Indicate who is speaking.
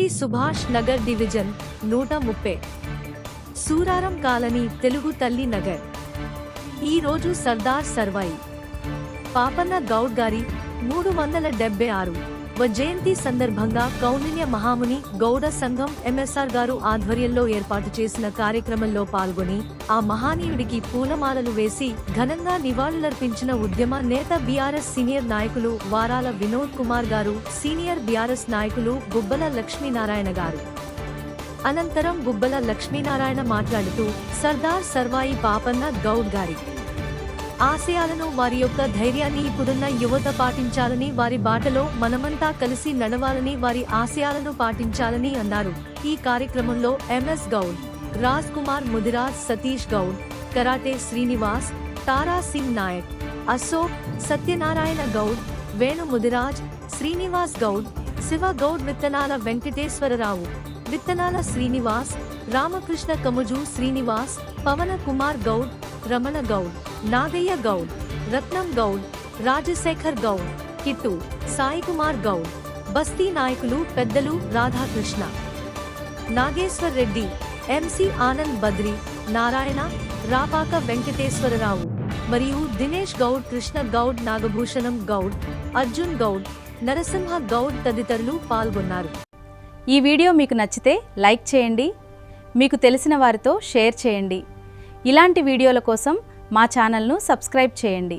Speaker 1: PV Subhash Nagar division 130 Suraram colony Telugu తల్లి నగర్. ఈ రోజు సర్దార్ సర్వాయి పాపన్న గౌడ్ గారి 376వ జయంతి సందర్భంగా కౌండిన్య మహాముని గౌడ సంఘం ఎంఎస్ఆర్ గారు ఆధ్వర్యంలో ఏర్పాటు చేసిన కార్యక్రమంలో పాల్గొని ఆ మహానీయుడికి పూలమాలలు వేసి ఘనంగా నివాళులర్పించిన ఉద్యమ నేత బీఆర్ఎస్ సీనియర్ నాయకులు వారాల వినోద్ కుమార్ గారు, సీనియర్ బీఆర్ఎస్ నాయకులు గుబ్బల లక్ష్మీనారాయణ గారు. అనంతరం గుబ్బల లక్ష్మీనారాయణ మాట్లాడుతూ సర్దార్ సర్వాయి పాపన్న గౌడ్ గారి ఆశయాలను, వారి యొక్క ధైర్యాన్ని ఇప్పుడున్న యువత పాటించాలని, వారి బాటలో మనమంతా కలిసి నడవాలని, వారి ఆశయాలను పాటించాలని అన్నారు. ఈ కార్యక్రమంలో ఎంఎస్ గౌడ్, రాజ్ కుమార్ ముదిరాజ్, సతీష్ గౌడ్, కరాటే శ్రీనివాస్, తారా సింగ్ నాయక్, అశోక్, సత్యనారాయణ గౌడ్, వేణు ముదిరాజ్, శ్రీనివాస్ గౌడ్, శివ గౌడ్, విత్తనాల వెంకటేశ్వరరావు, విత్తనాల శ్రీనివాస్, రామకృష్ణ కముజు శ్రీనివాస్, పవన కుమార్ గౌడ్, రమణ గౌడ్, నాగయ్య గౌడ్, రత్నం గౌడ్, రాజశేఖర్ గౌడ్, కిట్టు, సాయి కుమార్ గౌడ్, బస్తీ నాయకులు పెద్దలు రాధాకృష్ణ, నాగేశ్వర్ రెడ్డి, ఎంసి ఆనంద్ బద్రి, నారాయణ, రాపాక వెంకటేశ్వరరావు మరియు దినేష్ గౌడ్, కృష్ణ గౌడ్, నాగభూషణం గౌడ్, అర్జున్ గౌడ్, నరసింహ గౌడ్ తదితరులు పాల్గొన్నారు.
Speaker 2: ఈ వీడియో మీకు నచ్చితే లైక్ చేయండి, మీకు తెలిసిన వారితో షేర్ చేయండి. ఇలాంటి వీడియోల కోసం మా ఛానల్ను సబ్స్క్రైబ్ చేయండి.